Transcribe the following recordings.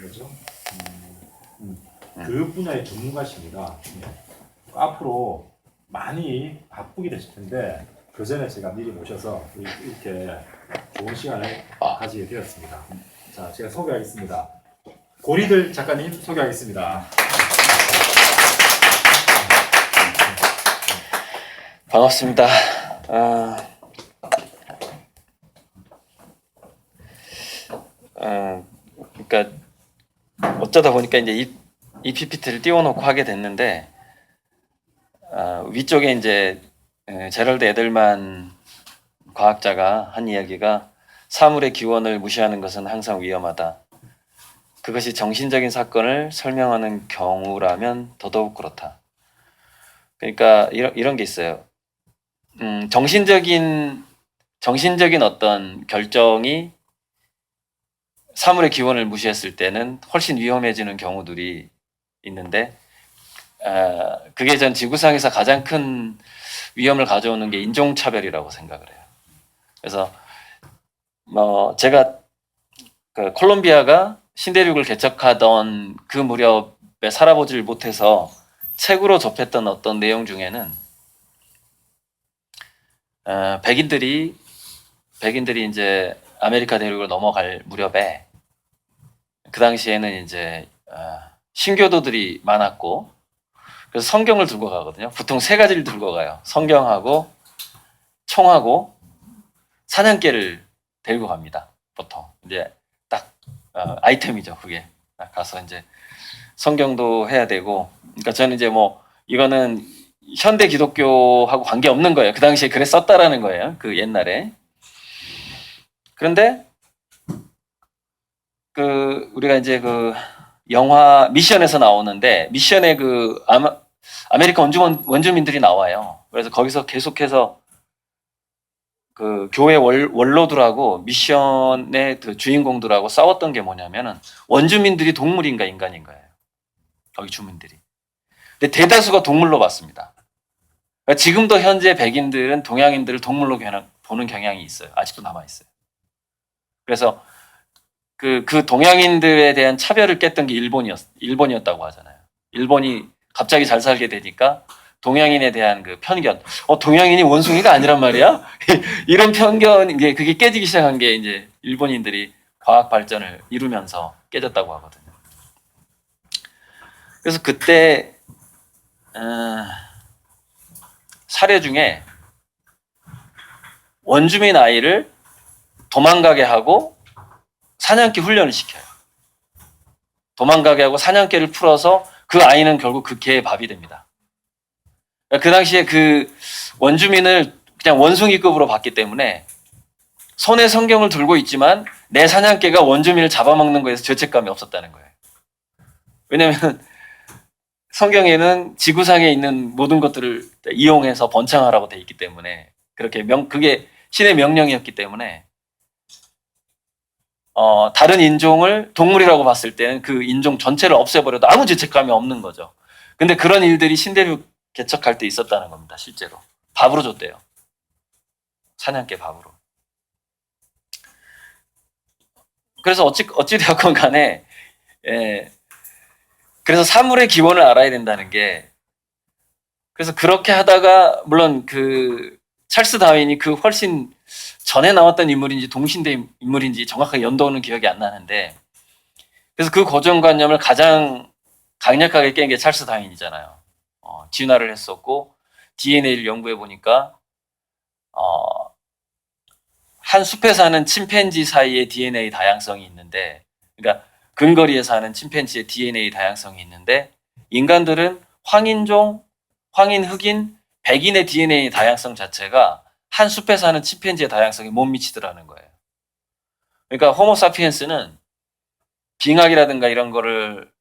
그죠? 그 분야의 전문가십니다. 앞으로 많이 바쁘게 되실 텐데 그 전에 제가 미리 모셔서 이렇게 좋은 시간을 가지게 되었습니다. 자, 제가 소개하겠습니다. 고리들 작가님 소개하겠습니다. 반갑습니다. 그러니까 어쩌다 보니까 이제 이 PPT를 띄워놓고 하게 됐는데 위쪽에 이제 제럴드 에델만 과학자가 한 이야기가 사물의 기원을 무시하는 것은 항상 위험하다. 그것이 정신적인 사건을 설명하는 경우라면 더더욱 그렇다. 그러니까 이런 게 있어요. 정신적인 어떤 결정이 사물의 기원을 무시했을 때는 훨씬 위험해지는 경우들이 있는데, 그게 전 지구상에서 가장 큰 위험을 가져오는 게 인종차별이라고 생각을 해요. 그래서 제가 그 콜롬비아가 신대륙을 개척하던 그 무렵에 살아보질 못해서 책으로 접했던 어떤 내용 중에는 백인들이 이제 아메리카 대륙을 넘어갈 무렵에 그 당시에는 이제 신교도들이 많았고, 그래서 성경을 들고 가거든요. 보통 세 가지를 들고 가요. 성경하고 총하고 사냥개를 데리고 갑니다. 보통 이제 딱 아이템이죠. 그게 가서 이제 성경도 해야 되고. 그러니까 저는 이제 이거는 현대 기독교하고 관계 없는 거예요. 그 당시에 그래 썼다라는 거예요. 그 옛날에. 그런데 우리가 이제 영화 미션에서 나오는데, 미션에 아메리카 원주민들이 나와요. 그래서 거기서 계속해서 교회 원로들하고 미션의 주인공들하고 싸웠던 게 뭐냐면은 원주민들이 동물인가 인간인 거예요. 거기 주민들이. 근데 대다수가 동물로 봤습니다. 그러니까 지금도 현재 백인들은 동양인들을 동물로 보는 경향이 있어요. 아직도 남아 있어요. 그래서 그 동양인들에 대한 차별을 깼던 게 일본이었다고 하잖아요. 일본이 갑자기 잘 살게 되니까 동양인에 대한 그 편견, 동양인이 원숭이가 아니란 말이야? 이런 편견, 그게 깨지기 시작한 게 이제 일본인들이 과학 발전을 이루면서 깨졌다고 하거든요. 그래서 그때 사례 중에 원주민 아이를 도망가게 하고 사냥개 훈련을 시켜요. 도망가게 하고 사냥개를 풀어서 그 아이는 결국 그 개의 밥이 됩니다. 그 당시에 그 원주민을 그냥 원숭이급으로 봤기 때문에 손에 성경을 들고 있지만 내 사냥개가 원주민을 잡아먹는 거에서 죄책감이 없었다는 거예요. 왜냐하면 성경에는 지구상에 있는 모든 것들을 이용해서 번창하라고 돼 있기 때문에, 그게 신의 명령이었기 때문에 다른 인종을 동물이라고 봤을 때는 그 인종 전체를 없애버려도 아무 죄책감이 없는 거죠. 근데 그런 일들이 신대륙 개척할 때 있었다는 겁니다. 실제로 밥으로 줬대요. 사냥개 밥으로. 그래서 어찌되었건 간에 그래서 사물의 기원을 알아야 된다는 게, 그래서 그렇게 하다가 물론 찰스 다윈이 훨씬 전에 나왔던 인물인지 동신대 인물인지 정확하게 연도는 기억이 안 나는데, 그래서 그 고정관념을 가장 강력하게 깬 게 찰스 다윈이잖아요. 진화를 했었고 DNA를 연구해 보니까 한 숲에 사는 침팬지 사이에 DNA 다양성이 있는데, 그러니까 근거리에 사는 침팬지의 DNA 다양성이 있는데, 인간들은 황인종, 황인, 흑인, 백인의 DNA 다양성 자체가 한 숲에 사는 침팬지의 다양성에 못 미치더라는 거예요. 그러니까 호모사피엔스는 빙하기라든가 이런 거를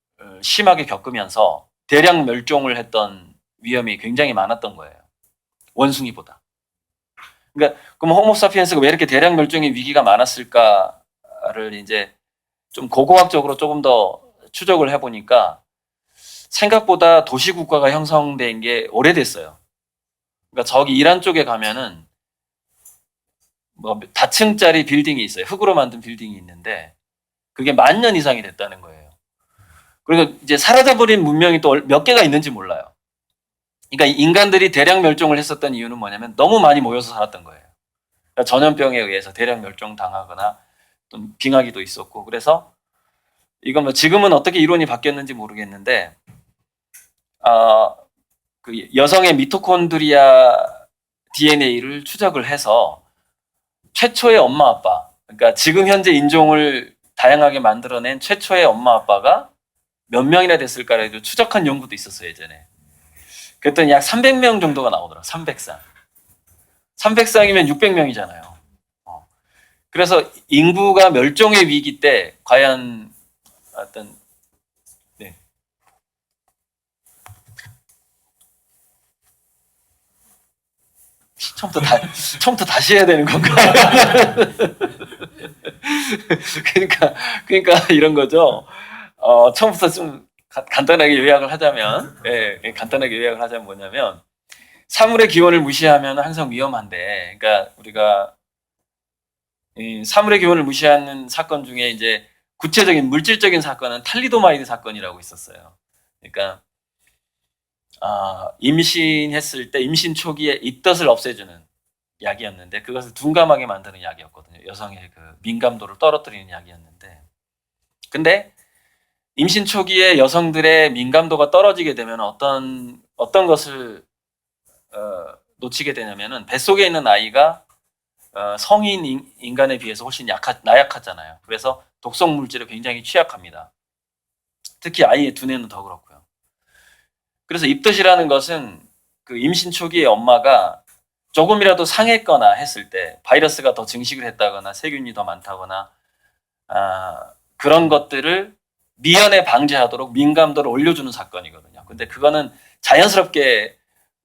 심하게 겪으면서 대량 멸종을 했던 위험이 굉장히 많았던 거예요. 원숭이보다. 그러니까 그럼 호모사피엔스가 왜 이렇게 대량 멸종의 위기가 많았을까를 이제 좀 고고학적으로 조금 더 추적을 해보니까 생각보다 도시국가가 형성된 게 오래됐어요. 그러니까 저기 이란 쪽에 가면은 다층짜리 빌딩이 있어요. 흙으로 만든 빌딩이 있는데 그게 10,000년 이상이 됐다는 거예요. 그리고 이제 사라져버린 문명이 또 몇 개가 있는지 몰라요. 그러니까 인간들이 대량 멸종을 했었던 이유는 뭐냐면 너무 많이 모여서 살았던 거예요. 그러니까 전염병에 의해서 대량 멸종당하거나 또 빙하기도 있었고, 그래서 이건 뭐 지금은 어떻게 이론이 바뀌었는지 모르겠는데, 그 여성의 미토콘드리아 DNA를 추적을 해서 최초의 엄마 아빠, 그러니까 지금 현재 인종을 다양하게 만들어낸 최초의 엄마 아빠가 몇 명이나 됐을까를 추적한 연구도 있었어요, 예전에. 그랬더니 약 300명 정도가 나오더라고요. 300쌍. 300쌍이면 600명이잖아요. 그래서 인구가 멸종의 위기 때 과연 어떤 네. 처음부터 다시 해야 되는 건가요? 그러니까 이런 거죠. 처음부터 좀 간단하게 요약을 하자면, 간단하게 요약을 하자면 뭐냐면, 사물의 기원을 무시하면 항상 위험한데, 그러니까 우리가 이 사물의 기원을 무시하는 사건 중에 이제 구체적인 물질적인 사건은 탈리도마이드 사건이라고 있었어요. 그러니까 임신했을 때 임신 초기에 입덧을 없애주는 약이었는데 그것을 둔감하게 만드는 약이었거든요. 여성의 그 민감도를 떨어뜨리는 약이었는데, 근데 임신 초기에 여성들의 민감도가 떨어지게 되면 어떤 것을 놓치게 되냐면은 뱃속에 있는 아이가 성인 인간에 비해서 훨씬 나약하잖아요. 그래서 독성 물질에 굉장히 취약합니다. 특히 아이의 두뇌는 더 그렇고요. 그래서 입덧이라는 것은 그 임신 초기에 엄마가 조금이라도 상했거나 했을 때 바이러스가 더 증식을 했다거나 세균이 더 많다거나 그런 것들을 미연에 방지하도록 민감도를 올려주는 사건이거든요. 근데 그거는 자연스럽게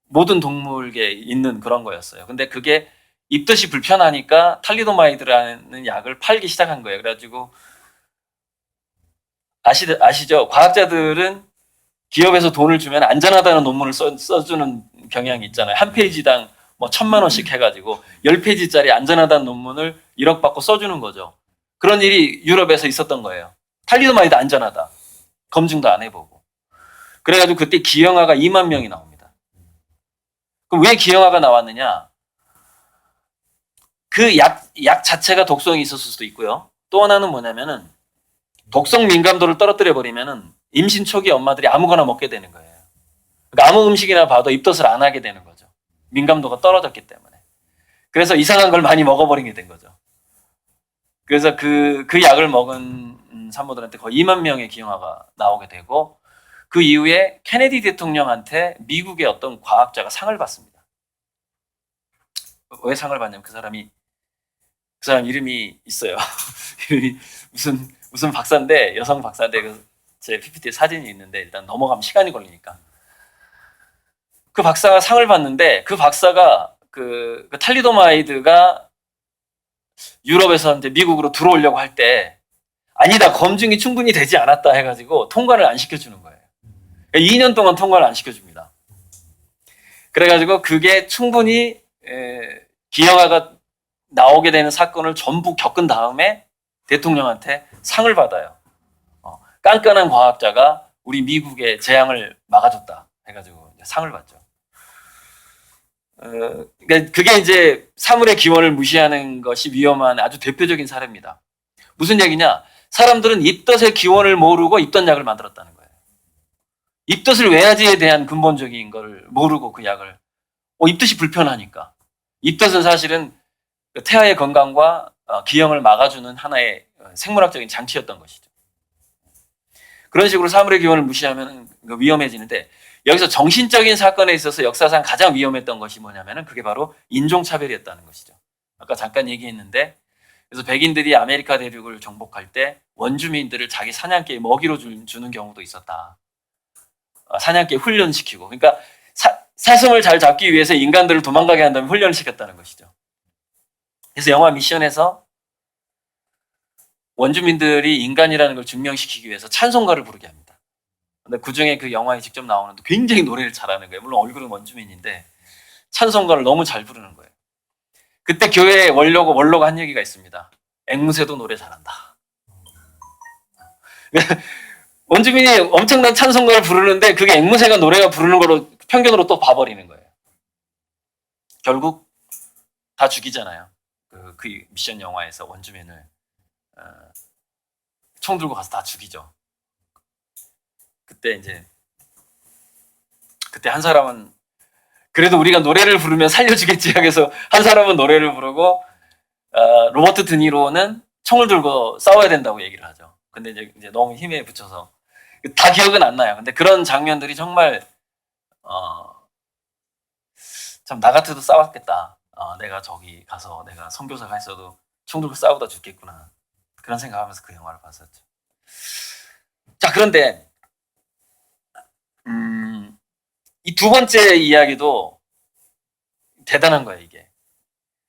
모든 동물계에 있는 그런 거였어요. 근데 그게 입덧이 불편하니까 탈리도마이드라는 약을 팔기 시작한 거예요. 그래가지고 아시죠? 과학자들은 기업에서 돈을 주면 안전하다는 논문을 써주는 경향이 있잖아요. 한 페이지당 뭐 1,000만 원씩 해가지고 10페이지짜리 안전하다는 논문을 1억 받고 써주는 거죠. 그런 일이 유럽에서 있었던 거예요. 탈리도마이드 안전하다. 검증도 안 해보고. 그래가지고 그때 기형아가 2만 명이 나옵니다. 그럼 왜 기형아가 나왔느냐? 그 약 자체가 독성이 있었을 수도 있고요. 또 하나는 뭐냐면은 독성 민감도를 떨어뜨려 버리면은 임신 초기 엄마들이 아무거나 먹게 되는 거예요. 그러니까 아무 음식이나 봐도 입덧을 안 하게 되는 거죠. 민감도가 떨어졌기 때문에. 그래서 이상한 걸 많이 먹어버리게 된 거죠. 그래서 그 약을 먹은 산모들한테 거의 2만 명의 기형아가 나오게 되고, 그 이후에 케네디 대통령한테 미국의 어떤 과학자가 상을 받습니다. 왜 상을 받냐면 그 사람 이름이 있어요. 이름이 무슨 박사인데, 여성 박사인데 제 PPT에 사진이 있는데 일단 넘어가면 시간이 걸리니까. 그 박사가 상을 받는데 그 박사가 그 탈리도마이드가 유럽에서 이제 미국으로 들어오려고 할 때 아니다, 검증이 충분히 되지 않았다 해가지고 통과를 안 시켜주는 거예요. 2년 동안 통과를 안 시켜줍니다. 그래가지고 그게 충분히 기형아가 나오게 되는 사건을 전부 겪은 다음에 대통령한테 상을 받아요. 깐깐한 과학자가 우리 미국의 재앙을 막아줬다 해가지고 상을 받죠. 그러니까 그게 이제 사물의 기원을 무시하는 것이 위험한 아주 대표적인 사례입니다. 무슨 얘기냐? 사람들은 입덧의 기원을 모르고 입덧약을 만들었다는 거예요. 입덧을 왜 하지에 대한 근본적인 걸 모르고 그 약을 입덧이 불편하니까. 입덧은 사실은 태아의 건강과 기형을 막아주는 하나의 생물학적인 장치였던 것이죠. 그런 식으로 사물의 기원을 무시하면 위험해지는데, 여기서 정신적인 사건에 있어서 역사상 가장 위험했던 것이 뭐냐면은 그게 바로 인종차별이었다는 것이죠. 아까 잠깐 얘기했는데, 그래서 백인들이 아메리카 대륙을 정복할 때 원주민들을 자기 사냥개의 먹이로 주는 경우도 있었다. 사냥개 훈련시키고, 그러니까 사슴을 잘 잡기 위해서 인간들을 도망가게 한 다음에 훈련을 시켰다는 것이죠. 그래서 영화 미션에서 원주민들이 인간이라는 걸 증명시키기 위해서 찬송가를 부르게 합니다. 근데 그 중에 그 영화에 직접 나오는 굉장히 노래를 잘하는 거예요. 물론 얼굴은 원주민인데 찬송가를 너무 잘 부르는 거예요. 그때 교회 원로가 한 얘기가 있습니다. 앵무새도 노래 잘한다. 원주민이 엄청난 찬송가를 부르는데 그게 앵무새가 노래가 부르는 거로 편견으로 또 봐버리는 거예요. 결국 다 죽이잖아요. 그 미션 영화에서 원주민을 총 들고 가서 다 죽이죠. 그때 한 사람은 그래도 우리가 노래를 부르면 살려주겠지 하면서 한 사람은 노래를 부르고 로버트 드니로는 총을 들고 싸워야 된다고 얘기를 하죠. 근데 이제 너무 힘에 붙여서 다 기억은 안 나요. 근데 그런 장면들이 정말 참 나 같아도 싸웠겠다. 내가 저기 가서 내가 선교사가 했어도 총 들고 싸우다 죽겠구나. 그런 생각하면서 그 영화를 봤었죠. 자, 그런데 이 두 번째 이야기도 대단한 거예요. 이게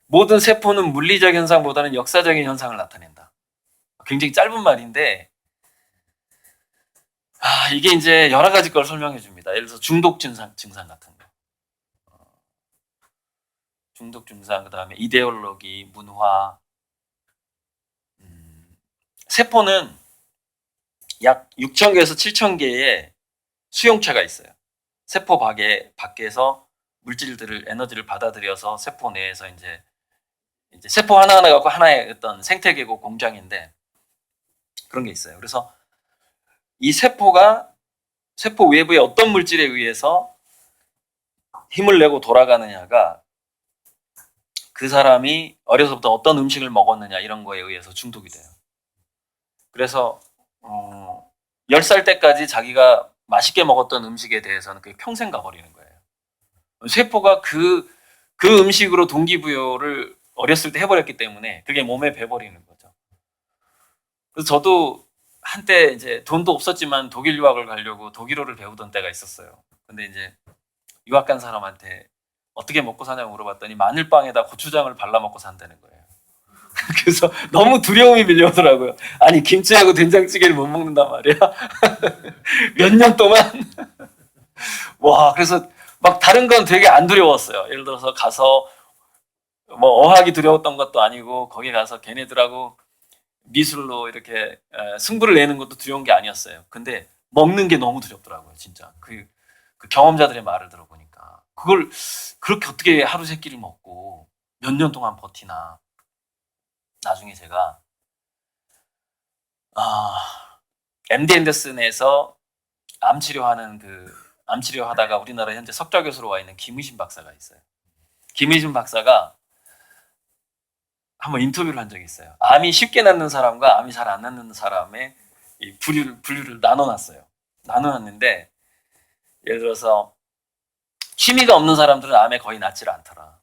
모든 세포는 물리적 현상보다는 역사적인 현상을 나타낸다. 굉장히 짧은 말인데 이게 이제 여러 가지 걸 설명해 줍니다. 예를 들어서 중독 증상 같은 거. 중독 증상, 그다음에 이데올로기, 문화. 세포는 약 6,000개에서 7,000개의 수용체가 있어요. 세포 밖에서 물질들을, 에너지를 받아들여서 세포 내에서 이제 세포 하나하나 갖고 하나의 어떤 생태계고 공장인데 그런 게 있어요. 그래서 이 세포가 세포 외부의 어떤 물질에 의해서 힘을 내고 돌아가느냐가 그 사람이 어려서부터 어떤 음식을 먹었느냐 이런 거에 의해서 중독이 돼요. 그래서 10살 때까지 자기가 맛있게 먹었던 음식에 대해서는 그게 평생 가버리는 거예요. 세포가 그 음식으로 동기부여를 어렸을 때 해버렸기 때문에 그게 몸에 배버리는 거죠. 그래서 저도 한때 이제 돈도 없었지만 독일 유학을 가려고 독일어를 배우던 때가 있었어요. 근데 이제 유학 간 사람한테 어떻게 먹고 사냐고 물어봤더니 마늘빵에다 고추장을 발라 먹고 산다는 거예요. 그래서 너무 두려움이 밀려오더라고요. 아니 김치하고 된장찌개를 못 먹는단 말이야. 몇 년 동안 와, 그래서 막 다른 건 되게 안 두려웠어요. 예를 들어서 가서 뭐 어학이 두려웠던 것도 아니고 거기 가서 걔네들하고 미술로 이렇게 승부를 내는 것도 두려운 게 아니었어요. 근데 먹는 게 너무 두렵더라고요, 진짜. 그 경험자들의 말을 들어보니까 그걸 그렇게 어떻게 하루 세 끼를 먹고 몇 년 동안 버티나. 나중에 제가 MD 앤더슨에서 암 치료하다가 우리나라 현재 석좌 교수로 와 있는 김의신 박사가 있어요. 김의신 박사가 한번 인터뷰를 한 적이 있어요. 암이 쉽게 낫는 사람과 암이 잘 안 낫는 사람의 이 분류를 나눠놨어요. 나눠놨는데 예를 들어서 취미가 없는 사람들은 암에 거의 낫질 않더라.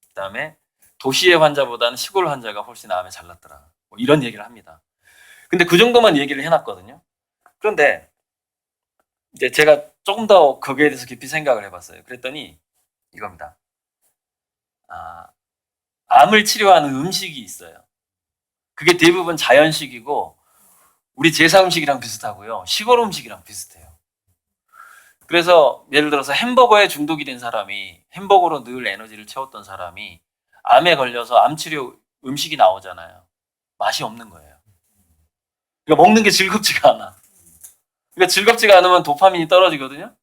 그다음에 도시의 환자보다는 시골 환자가 훨씬 암에 잘 낫더라. 뭐 이런 얘기를 합니다. 근데 그 정도만 얘기를 해놨거든요. 그런데 이제 제가 조금 더 거기에 대해서 깊이 생각을 해봤어요. 그랬더니 이겁니다. 암을 치료하는 음식이 있어요. 그게 대부분 자연식이고 우리 제사 음식이랑 비슷하고요. 시골 음식이랑 비슷해요. 그래서 예를 들어서 햄버거에 중독이 된 사람이 햄버거로 늘 에너지를 채웠던 사람이 암에 걸려서 암치료 음식이 나오잖아요. 맛이 없는 거예요. 그러니까 먹는 게 즐겁지가 않아. 그러니까 즐겁지가 않으면 도파민이 떨어지거든요.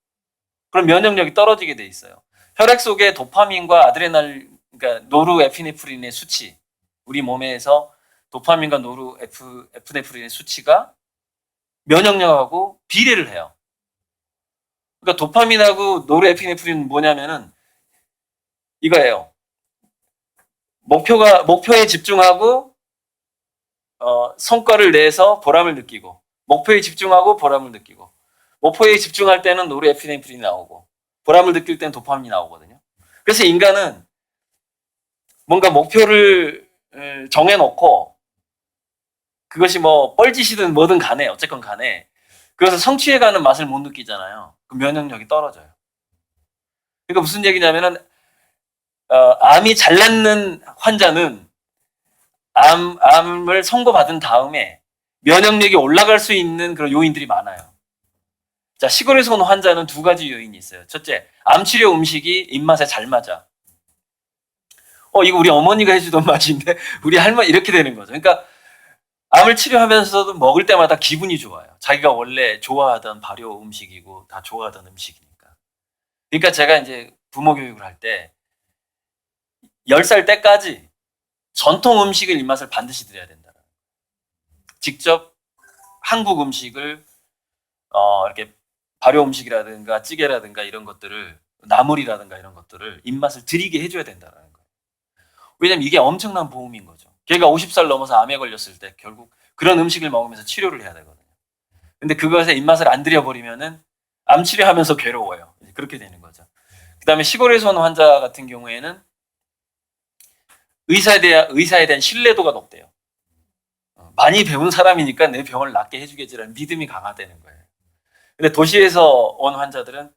그럼 면역력이 떨어지게 돼 있어요. 혈액 속에 도파민과 그러니까 노르에피네프린의 수치, 우리 몸에서 도파민과 노르에피네프린의 수치가 면역력하고 비례를 해요. 그러니까 도파민하고 노르에피네프린은 뭐냐면은 이거예요. 목표에 집중하고 성과를 내서 보람을 느끼고, 목표에 집중하고 보람을 느끼고, 목표에 집중할 때는 노르에피네프린이 나오고 보람을 느낄 때는 도파민이 나오거든요. 그래서 인간은 뭔가 목표를 정해놓고 그것이 뭐 뻘짓이든 뭐든 간에 어쨌건 간에 그래서 성취해가는 맛을 못 느끼잖아요. 그 면역력이 떨어져요. 그러니까 무슨 얘기냐면은 암이 잘 낫는 환자는 암을 선고받은 다음에 면역력이 올라갈 수 있는 그런 요인들이 많아요. 자, 시골에서 온 환자는 두 가지 요인이 있어요. 첫째, 암치료 음식이 입맛에 잘 맞아. 이거 우리 어머니가 해주던 맛인데 우리 할머니 이렇게 되는 거죠. 그러니까 암을 치료하면서도 먹을 때마다 기분이 좋아요. 자기가 원래 좋아하던 발효 음식이고 다 좋아하던 음식이니까. 그러니까 제가 이제 부모 교육을 할 때 10살 때까지 전통 음식을 입맛을 반드시 들여야 된다. 직접 한국 음식을 이렇게 발효 음식이라든가 찌개라든가 이런 것들을 나물이라든가 이런 것들을 입맛을 들이게 해줘야 된다는 거예요. 왜냐면 이게 엄청난 보험인 거죠. 걔가 50살 넘어서 암에 걸렸을 때 결국 그런 음식을 먹으면서 치료를 해야 되거든요. 근데 그것에 입맛을 안 들여버리면은 암 치료하면서 괴로워요. 그렇게 되는 거죠. 그 다음에 시골에서 온 환자 같은 경우에는 의사에 대한 신뢰도가 높대요. 많이 배운 사람이니까 내 병을 낫게 해주겠지라는 믿음이 강화되는 거예요. 근데 도시에서 온 환자들은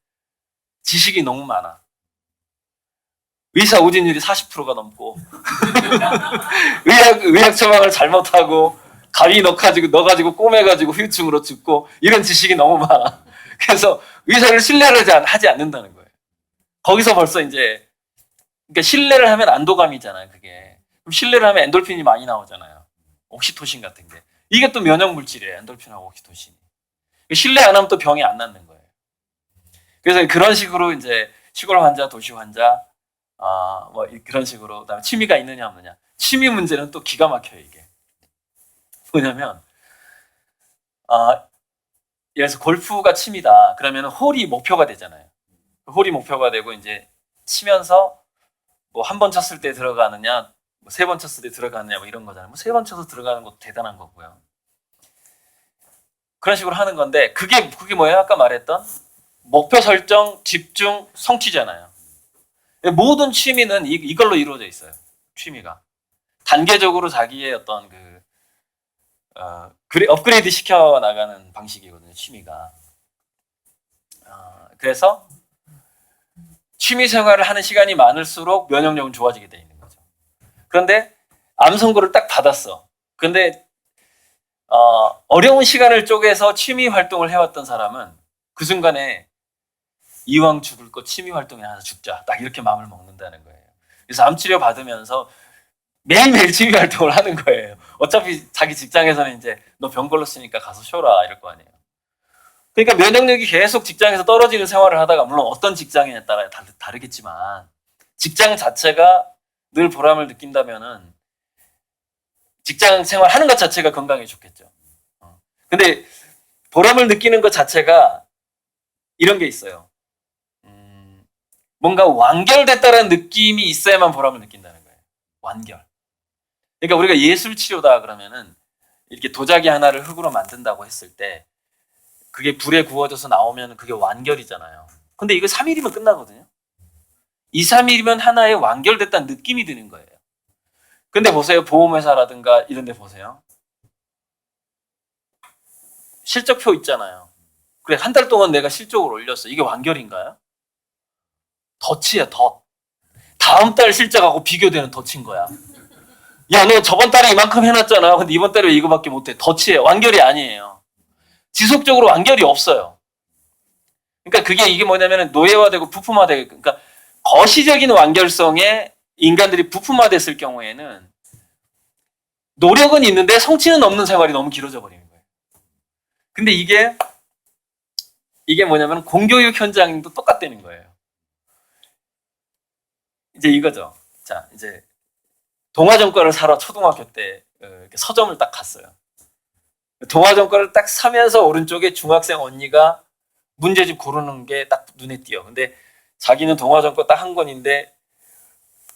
지식이 너무 많아. 의사 우진율이 40%가 넘고 의학 처방을 잘못하고 가위 넣어가지고 꼬매가지고 후유증으로 죽고 이런 지식이 너무 많아. 그래서 의사를 신뢰를 하지 않는다는 거예요. 거기서 벌써 이제 그러니까 신뢰를 하면 안도감이잖아요. 그게 그럼 신뢰를 하면 엔돌핀이 많이 나오잖아요. 옥시토신 같은 게 이게 또 면역 물질이에요. 엔돌핀하고 옥시토신이. 신뢰 안 하면 또 병이 안 낫는 거예요. 그래서 그런 식으로 이제 시골 환자, 도시 환자, 뭐 그런 식으로 그다음에 취미가 있느냐 없느냐. 취미 문제는 또 기가 막혀요 이게. 뭐냐면 예를 들어서 골프가 취미다. 그러면 홀이 목표가 되잖아요. 홀이 목표가 되고 이제 치면서 뭐 한 번 쳤을 때 들어가느냐, 뭐 세 번 쳤을 때 들어가느냐, 뭐 이런 거잖아요. 뭐 세 번 쳐서 들어가는 것도 대단한 거고요. 그런 식으로 하는 건데 그게 뭐예요? 아까 말했던 목표 설정, 집중, 성취잖아요. 모든 취미는 이걸로 이루어져 있어요. 취미가 단계적으로 자기의 어떤 업그레이드 시켜 나가는 방식이거든요. 취미가. 그래서 취미 생활을 하는 시간이 많을수록 면역력은 좋아지게 돼 있는 거죠. 그런데 암 선고를 딱 받았어. 근데 어려운 시간을 쪼개서 취미 활동을 해왔던 사람은 그 순간에 이왕 죽을 거 취미 활동에 하나 죽자. 딱 이렇게 마음을 먹는다는 거예요. 그래서 암 치료 받으면서 매일매일 취미 활동을 하는 거예요. 어차피 자기 직장에서는 이제 너 병 걸렸으니까 가서 쉬어라 이럴 거 아니에요. 그러니까 면역력이 계속 직장에서 떨어지는 생활을 하다가 물론 어떤 직장이냐에 따라 다르겠지만 직장 자체가 늘 보람을 느낀다면은 직장 생활 하는 것 자체가 건강에 좋겠죠. 근데 보람을 느끼는 것 자체가 이런 게 있어요. 뭔가 완결됐다는 느낌이 있어야만 보람을 느낀다는 거예요. 완결. 그러니까 우리가 예술 치료다 그러면은 이렇게 도자기 하나를 흙으로 만든다고 했을 때 그게 불에 구워져서 나오면 그게 완결이잖아요. 근데 이거 3일이면 끝나거든요. 2, 3일이면 하나의 완결됐다는 느낌이 드는 거예요. 근데 보세요. 보험회사라든가 이런 데 보세요. 실적표 있잖아요. 그래, 한 달 동안 내가 실적을 올렸어. 이게 완결인가요? 덫이야, 덫. 다음 달 실적하고 비교되는 덫인 거야. 야, 너 저번 달에 이만큼 해놨잖아. 근데 이번 달에 이거밖에 못해. 덫이에요. 완결이 아니에요. 지속적으로 완결이 없어요. 그러니까 이게 뭐냐면 노예화되고 부품화되고, 그러니까 거시적인 완결성에 인간들이 부품화됐을 경우에는 노력은 있는데 성취는 없는 생활이 너무 길어져 버리는 거예요. 근데 이게 뭐냐면 공교육 현장도 똑같다는 거예요. 이제 이거죠. 자, 이제 동화전과를 사러 초등학교 때 서점을 딱 갔어요. 동화전과를 딱 사면서 오른쪽에 중학생 언니가 문제집 고르는 게 딱 눈에 띄어. 근데 자기는 동화전과 딱 한 권인데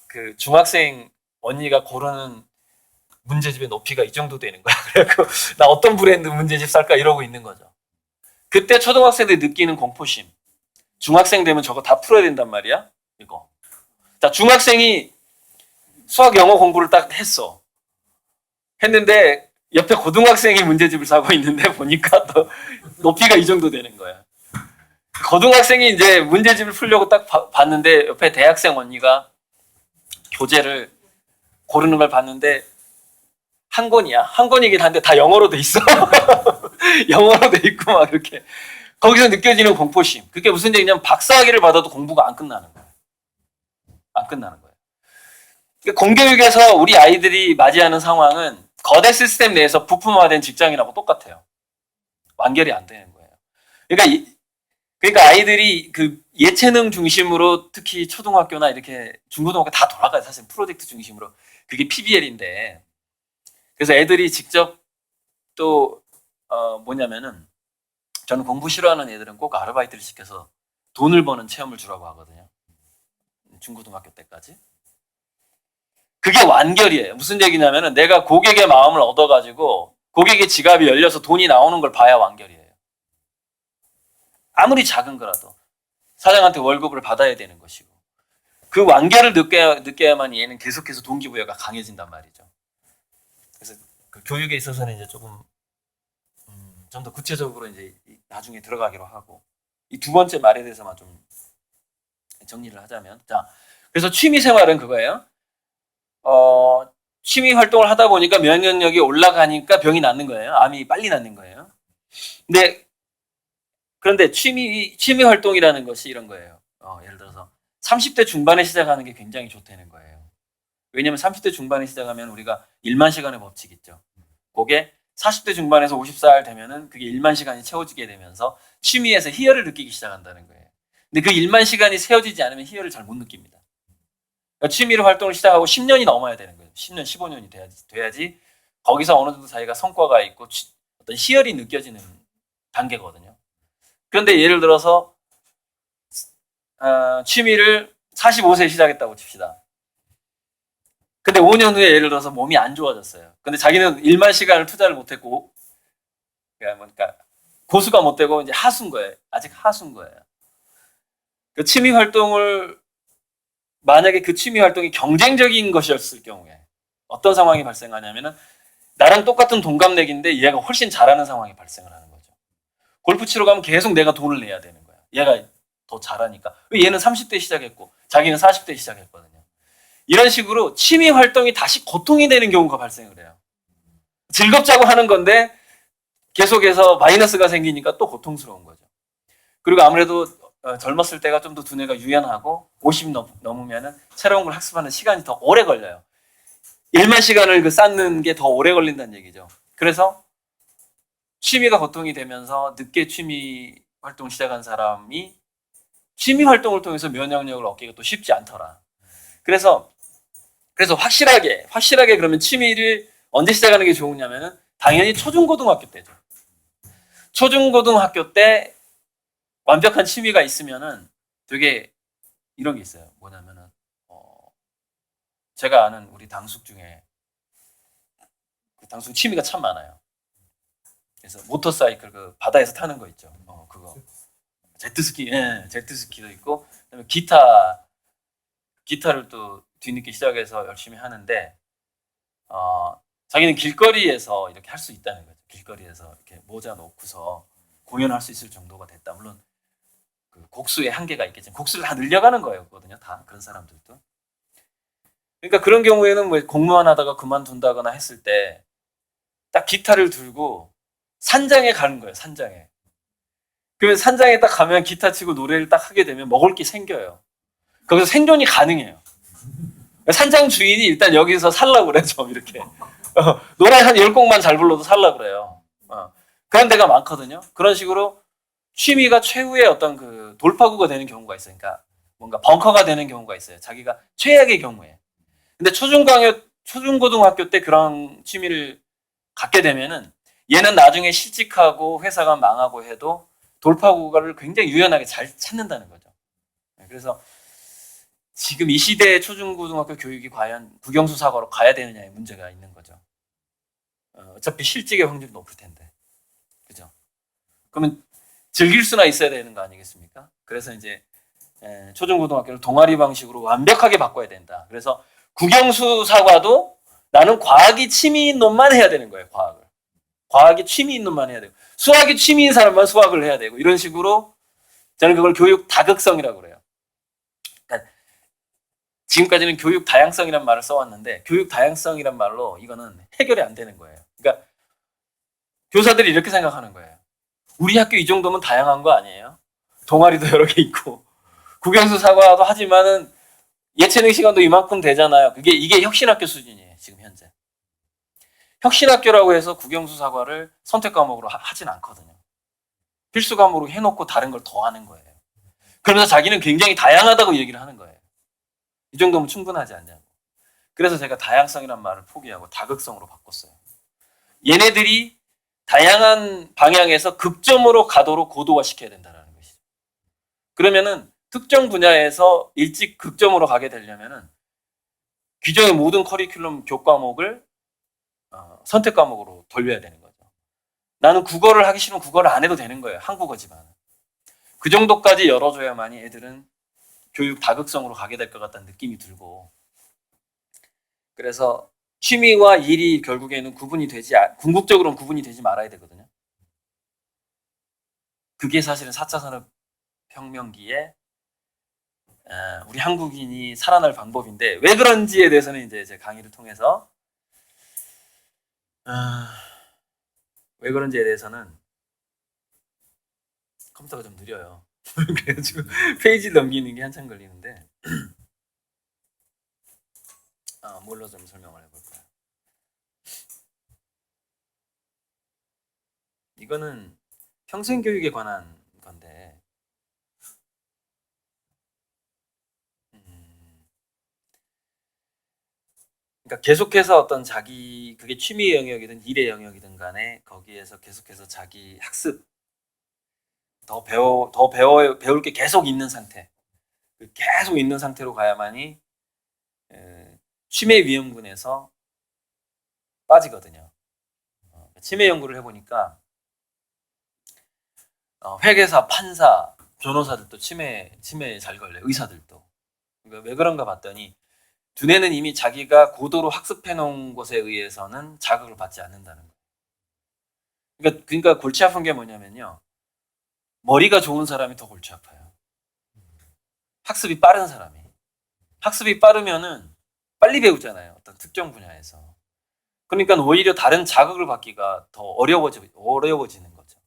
그 중학생 언니가 고르는 문제집의 높이가 이 정도 되는 거야. 그래갖고 나 어떤 브랜드 문제집 살까 이러고 있는 거죠. 그때 초등학생들이 느끼는 공포심. 중학생 되면 저거 다 풀어야 된단 말이야. 이거. 자, 중학생이 수학 영어 공부를 딱 했는데 옆에 고등학생이 문제집을 사고 있는데 보니까 또 높이가 이 정도 되는 거야. 고등학생이 이제 문제집을 풀려고 딱 봤는데 옆에 대학생 언니가 교재를 고르는 걸 봤는데 한 권이야. 한 권이긴 한데 다 영어로 돼 있어. 영어로 돼 있고 막 이렇게. 거기서 느껴지는 공포심. 그게 무슨 얘기냐면 박사학위를 받아도 공부가 안 끝나는 거야. 안 끝나는 거예요. 공교육에서 우리 아이들이 맞이하는 상황은 거대 시스템 내에서 부품화된 직장이라고 똑같아요. 완결이 안 되는 거예요. 그러니까 아이들이 그 예체능 중심으로 특히 초등학교나 이렇게 중고등학교 다 돌아가요. 사실 프로젝트 중심으로. 그게 PBL인데. 그래서 애들이 직접 또 뭐냐면은 저는 공부 싫어하는 애들은 꼭 아르바이트를 시켜서 돈을 버는 체험을 주라고 하거든요. 중고등학교 때까지. 그게 완결이에요. 무슨 얘기냐면은 내가 고객의 마음을 얻어가지고 고객의 지갑이 열려서 돈이 나오는 걸 봐야 완결이에요. 아무리 작은 거라도 사장한테 월급을 받아야 되는 것이고 그 완결을 느껴야만 얘는 계속해서 동기부여가 강해진단 말이죠. 그래서 그 교육에 있어서는 이제 조금 좀 더 구체적으로 이제 나중에 들어가기로 하고 이 두 번째 말에 대해서만 좀 정리를 하자면 자 그래서 취미 생활은 그거예요. 취미 활동을 하다 보니까 면역력이 올라가니까 병이 낫는 거예요. 암이 빨리 낫는 거예요. 그런데 취미 활동이라는 것이 이런 거예요. 예를 들어서 30대 중반에 시작하는 게 굉장히 좋다는 거예요. 왜냐하면 30대 중반에 시작하면 우리가 1만 시간의 법칙 있죠. 그게 40대 중반에서 50살 되면은 그게 1만 시간이 채워지게 되면서 취미에서 희열을 느끼기 시작한다는 거예요. 근데 그 1만 시간이 세워지지 않으면 희열을 잘 못 느낍니다. 그러니까 취미를 활동을 시작하고 10년이 넘어야 되는 거예요. 10년, 15년이 돼야지 거기서 어느 정도 자기가 성과가 있고 어떤 희열이 느껴지는 단계거든요. 그런데 예를 들어서 취미를 45세에 시작했다고 칩시다. 근데 5년 후에 예를 들어서 몸이 안 좋아졌어요. 근데 자기는 1만 시간을 투자를 못했고, 그러니까 고수가 못 되고 이제 하수인 거예요. 아직 하수인 거예요. 그 취미 활동을 만약에 그 취미 활동이 경쟁적인 것이었을 경우에 어떤 상황이 발생하냐면은 나랑 똑같은 동갑내기인데 얘가 훨씬 잘하는 상황이 발생을 하는 거죠. 골프 치러 가면 계속 내가 돈을 내야 되는 거야. 얘가 더 잘하니까. 왜 얘는 30대 시작했고 자기는 40대 시작했거든요. 이런 식으로 취미 활동이 다시 고통이 되는 경우가 발생을 해요. 즐겁자고 하는 건데 계속해서 마이너스가 생기니까 또 고통스러운 거죠. 그리고 아무래도 젊었을 때가 좀 더 두뇌가 유연하고 50 넘으면은 새로운 걸 학습하는 시간이 더 오래 걸려요. 1만 시간을 쌓는 게 더 오래 걸린다는 얘기죠. 그래서 취미가 고통이 되면서 늦게 취미 활동 시작한 사람이 취미 활동을 통해서 면역력을 얻기가 또 쉽지 않더라. 그래서 확실하게 그러면 취미를 언제 시작하는 게 좋으냐면은 당연히 초중고등학교 때죠. 초중고등학교 때 완벽한 취미가 있으면은 되게 이런 게 있어요. 뭐냐면은 제가 아는 우리 당숙 중에 그 당숙 취미가 참 많아요. 그래서 모터사이클 그 바다에서 타는 거 있죠. 그거 제트스키, 제트스키도 있고 그다음에 기타를 또 뒤늦게 시작해서 열심히 하는데 자기는 길거리에서 이렇게 할 수 있다는 거죠. 길거리에서 이렇게 모자 놓고서 공연할 수 있을 정도가 됐다. 물론 그 곡수의 한계가 있겠지만 곡수를 다 늘려가는 거거든요. 다 그런 사람들도. 그러니까 그런 경우에는 뭐 공무원 하다가 그만둔다거나 했을 때 딱 기타를 들고 산장에 가는 거예요. 산장에. 그러면 산장에 딱 가면 기타 치고 노래를 딱 하게 되면 먹을 게 생겨요. 거기서 생존이 가능해요. 산장 주인이 일단 여기서 살라고 그래, 좀 이렇게. 노래 한 10곡만 잘 불러도 살라고 그래요. 그런 데가 많거든요. 그런 식으로 취미가 최후의 어떤 그 돌파구가 되는 경우가 있어요. 그러니까 뭔가 벙커가 되는 경우가 있어요. 자기가 최악의 경우에. 근데 초중고등학교 때 그런 취미를 갖게 되면은 얘는 나중에 실직하고 회사가 망하고 해도 돌파구를 굉장히 유연하게 잘 찾는다는 거죠. 그래서 지금 이 시대의 초중고등학교 교육이 과연 국영수 사고로 가야 되느냐의 문제가 있는 거죠. 어차피 실직의 확률이 높을 텐데. 그죠? 그러면 즐길 수나 있어야 되는 거 아니겠습니까? 그래서 이제 초중고등학교를 동아리 방식으로 완벽하게 바꿔야 된다. 그래서 국영수 사과도 나는 과학이 취미인 놈만 해야 되는 거예요. 과학이 취미인 놈만 해야 되고 수학이 취미인 사람만 수학을 해야 되고 이런 식으로 저는 그걸 교육 다극성이라고 그래요. 그러니까 지금까지는 교육 다양성이란 말을 써왔는데 교육 다양성이란 말로 이거는 해결이 안 되는 거예요. 그러니까 교사들이 이렇게 생각하는 거예요. 우리 학교 이 정도면 다양한 거 아니에요? 동아리도 여러 개 있고 국영수 사과도 하지만은 예체능 시간도 이만큼 되잖아요. 이게 혁신학교 수준이에요. 지금 현재. 혁신학교라고 해서 국영수 사과를 선택 과목으로 하진 않거든요. 필수 과목으로 해놓고 다른 걸 더 하는 거예요. 그러면서 자기는 굉장히 다양하다고 얘기를 하는 거예요. 이 정도면 충분하지 않냐고. 그래서 제가 다양성이란 말을 포기하고 다극성으로 바꿨어요. 얘네들이 다양한 방향에서 극점으로 가도록 고도화시켜야 된다는 것이죠. 그러면은 특정 분야에서 일찍 극점으로 가게 되려면은 기존의 모든 커리큘럼 교과목을 선택 과목으로 돌려야 되는 거죠. 나는 국어를 하기 싫으면 국어를 안 해도 되는 거예요. 한국어지만. 그 정도까지 열어줘야만이 애들은 교육 다극성으로 가게 될 것 같다는 느낌이 들고, 그래서 취미와 일이 결국에는 궁극적으로는 구분이 되지 말아야 되거든요. 그게 사실은 4차 산업혁명기에 우리 한국인이 살아날 방법인데, 왜 그런지에 대해서는 이제 제 강의를 통해서 왜 그런지에 대해서는 컴퓨터가 좀 느려요. 그래가지고 페이지를 넘기는 게 한참 걸리는데 뭘로 좀 설명을 해볼까요? 이거는 평생교육에 관한 건데, 그러니까 계속해서 어떤 자기, 그게 취미 영역이든 일의 영역이든 간에 거기에서 계속해서 자기 학습, 배울 게 계속 있는 상태, 계속 있는 상태로 가야만이 치매 위험군에서 빠지거든요. 치매 연구를 해보니까 회계사, 판사, 변호사들도 치매에 잘 걸려요. 의사들도. 그러니까 왜 그런가 봤더니 두뇌는 이미 자기가 고도로 학습해 놓은 것에 의해서는 자극을 받지 않는다는 거예요. 그러니까 골치 아픈 게 뭐냐면요. 머리가 좋은 사람이 더 골치 아파요. 학습이 빠른 사람이. 학습이 빠르면은 빨리 배우잖아요. 어떤 특정 분야에서. 그러니까 오히려 다른 자극을 받기가 더 어려워지는 거죠.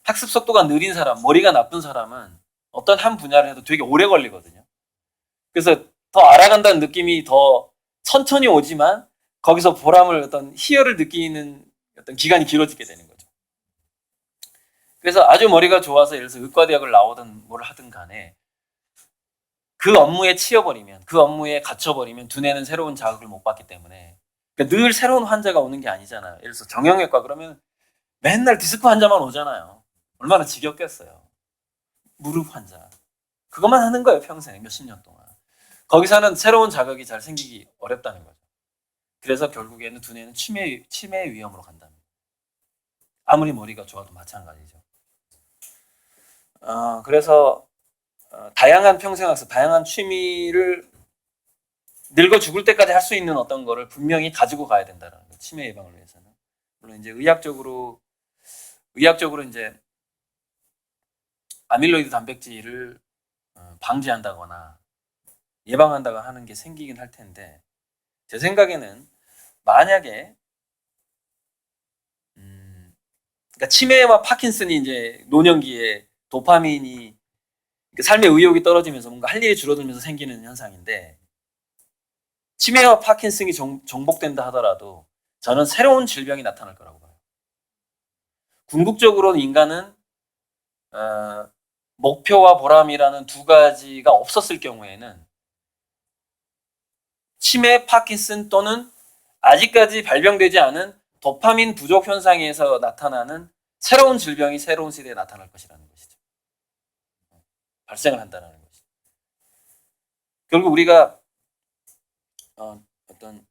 학습 속도가 느린 사람, 머리가 나쁜 사람은 어떤 한 분야를 해도 되게 오래 걸리거든요. 그래서 더 알아간다는 느낌이 더 천천히 오지만 거기서 보람을, 어떤 희열을 느끼는 어떤 기간이 길어지게 되는 거죠. 그래서 아주 머리가 좋아서 예를 들어서 의과대학을 나오든 뭘 하든 간에 그 업무에 치여버리면, 그 업무에 갇혀버리면 두뇌는 새로운 자극을 못 받기 때문에, 그러니까 늘 새로운 환자가 오는 게 아니잖아요. 예를 들어서 정형외과 그러면 맨날 디스크 환자만 오잖아요. 얼마나 지겹겠어요. 무릎 환자. 그것만 하는 거예요. 평생 몇십 년 동안. 거기서는 새로운 자극이 잘 생기기 어렵다는 거죠. 그래서 결국에는 두뇌는 치매 위험으로 간답니다. 아무리 머리가 좋아도 마찬가지죠. 그래서 다양한 평생학습, 다양한 취미를 늙어 죽을 때까지 할 수 있는 어떤 거를 분명히 가지고 가야 된다는 거예요. 치매 예방을 위해서는. 물론 이제 의학적으로 이제 아밀로이드 단백질을 방지한다거나 예방한다고 하는 게 생기긴 할 텐데, 제 생각에는 만약에 그러니까 치매와 파킨슨이 이제 노년기에 도파민이, 삶의 의욕이 떨어지면서 뭔가 할 일이 줄어들면서 생기는 현상인데, 치매와 파킨슨이 정복된다 하더라도 저는 새로운 질병이 나타날 거라고 봐요. 궁극적으로는 인간은 목표와 보람이라는 두 가지가 없었을 경우에는 치매, 파킨슨 또는 아직까지 발병되지 않은 도파민 부족 현상에서 나타나는 새로운 질병이 새로운 시대에 나타날 것이라는 것이죠. 발생을 한다는 것이죠. 결국 우리가 어떤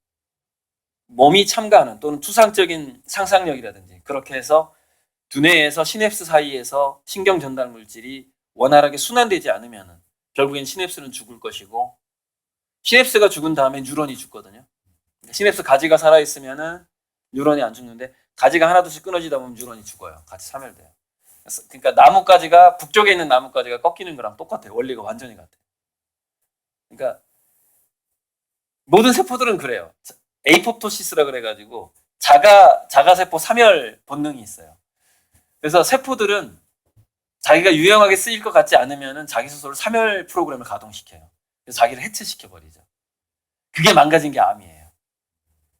몸이 참가하는, 또는 추상적인 상상력이라든지 그렇게 해서 두뇌에서 시냅스 사이에서 신경 전달 물질이 원활하게 순환되지 않으면 결국엔 시냅스는 죽을 것이고, 시냅스가 죽은 다음에 뉴런이 죽거든요. 시냅스 가지가 살아있으면 뉴런이 안 죽는데, 가지가 하나둘씩 끊어지다 보면 뉴런이 죽어요. 같이 사멸돼요. 그러니까 나뭇가지가, 북쪽에 있는 나뭇가지가 꺾이는 거랑 똑같아요. 원리가 완전히 같아요. 그러니까 모든 세포들은 그래요. 에이포토시스라 그래가지고 자가세포 사멸 본능이 있어요. 그래서 세포들은 자기가 유용하게 쓰일 것 같지 않으면 자기 스스로 사멸 프로그램을 가동시켜요. 그래서 자기를 해체시켜버리죠. 그게 망가진 게 암이에요.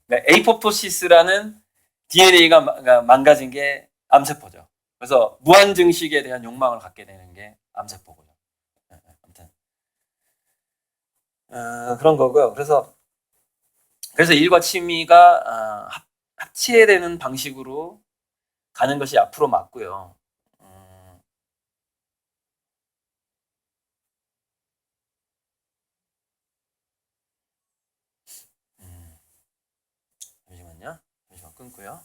그러니까 에이포토시스라는 DNA가 망가진 게 암세포죠. 그래서 무한 증식에 대한 욕망을 갖게 되는 게 암세포고요. 아무튼 그런 거고요. 그래서 일과 취미가 합치되는 방식으로 가는 것이 앞으로 맞고요. 잠시만요. 잠시만 끊고요.